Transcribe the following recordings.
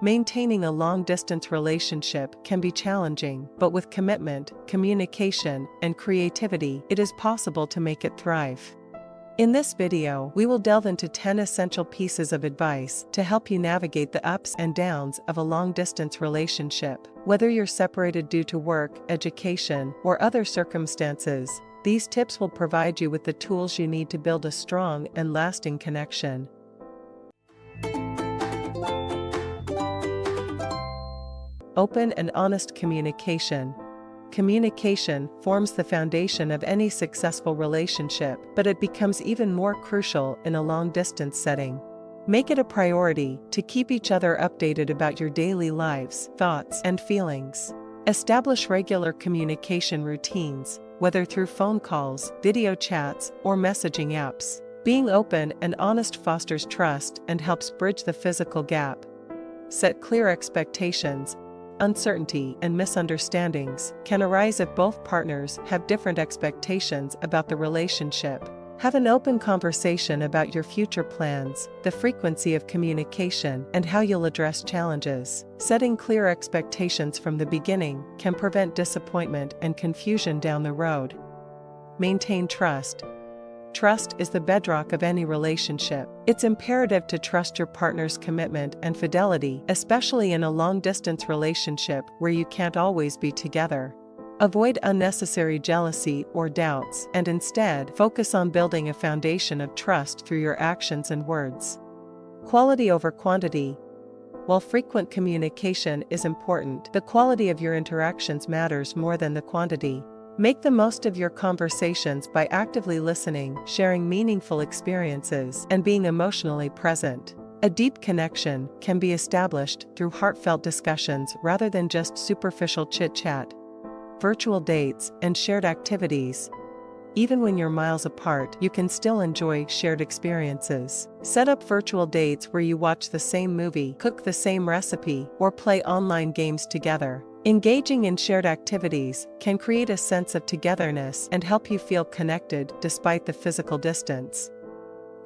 Maintaining a long-distance relationship can be challenging, but with commitment, communication, and creativity, it is possible to make it thrive. In this video, we will delve into 10 essential pieces of advice to help you navigate the ups and downs of a long-distance relationship. Whether you're separated due to work, education, or other circumstances, these tips will provide you with the tools you need to build a strong and lasting connection. Open and honest communication. Communication forms the foundation of any successful relationship, but it becomes even more crucial in a long-distance setting. Make it a priority to keep each other updated about your daily lives, thoughts, and feelings. Establish regular communication routines, whether through phone calls, video chats, or messaging apps. Being open and honest fosters trust and helps bridge the physical gap. Set clear expectations. Uncertainty and misunderstandings can arise if both partners have different expectations about the relationship. Have an open conversation about your future plans, the frequency of communication, and how you'll address challenges. Setting clear expectations from the beginning can prevent disappointment and confusion down the road. Maintain trust. Trust is the bedrock of any relationship. It's imperative to trust your partner's commitment and fidelity, especially in a long-distance relationship where you can't always be together. Avoid unnecessary jealousy or doubts, and instead focus on building a foundation of trust through your actions and words. Quality over quantity. While frequent communication is important, the quality of your interactions matters more than the quantity. Make the most of your conversations by actively listening, sharing meaningful experiences, and being emotionally present. A deep connection can be established through heartfelt discussions rather than just superficial chit-chat. Virtual dates and shared activities. Even when you're miles apart, you can still enjoy shared experiences. Set up virtual dates where you watch the same movie, cook the same recipe, or play online games together. Engaging in shared activities can create a sense of togetherness and help you feel connected despite the physical distance.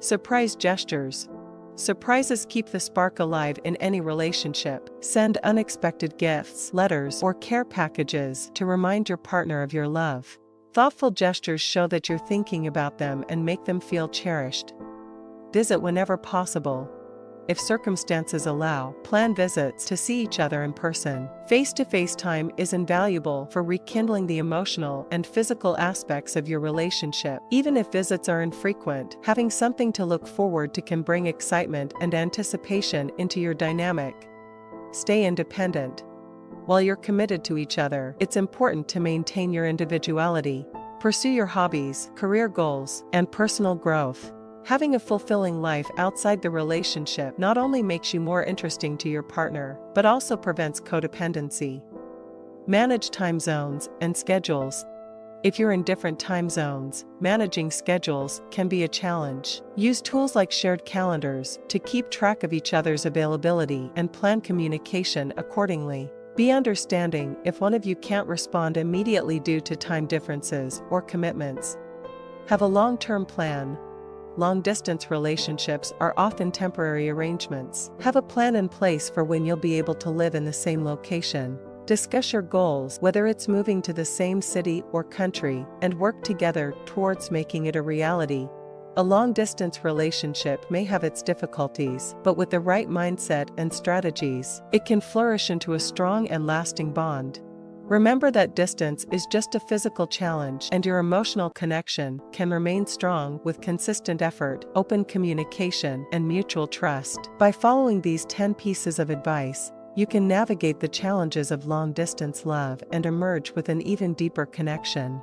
Surprise gestures. Surprises keep the spark alive in any relationship. Send unexpected gifts, letters, or care packages to remind your partner of your love. Thoughtful gestures show that you're thinking about them and make them feel cherished. Visit whenever possible. If circumstances allow, plan visits to see each other in person. Face-to-face time is invaluable for rekindling the emotional and physical aspects of your relationship. Even if visits are infrequent, having something to look forward to can bring excitement and anticipation into your dynamic. Stay independent. While you're committed to each other, it's important to maintain your individuality. Pursue your hobbies, career goals, and personal growth. Having a fulfilling life outside the relationship not only makes you more interesting to your partner, but also prevents codependency. Manage time zones and schedules. If you're in different time zones, managing schedules can be a challenge. Use tools like shared calendars to keep track of each other's availability and plan communication accordingly. Be understanding if one of you can't respond immediately due to time differences or commitments. Have a long-term plan. Long-distance relationships are often temporary arrangements. Have a plan in place for when you'll be able to live in the same location. Discuss your goals, whether it's moving to the same city or country, and work together towards making it a reality. A long-distance relationship may have its difficulties, but with the right mindset and strategies, it can flourish into a strong and lasting bond. Remember that distance is just a physical challenge, and your emotional connection can remain strong with consistent effort, open communication, and mutual trust. By following these 10 pieces of advice, you can navigate the challenges of long-distance love and emerge with an even deeper connection.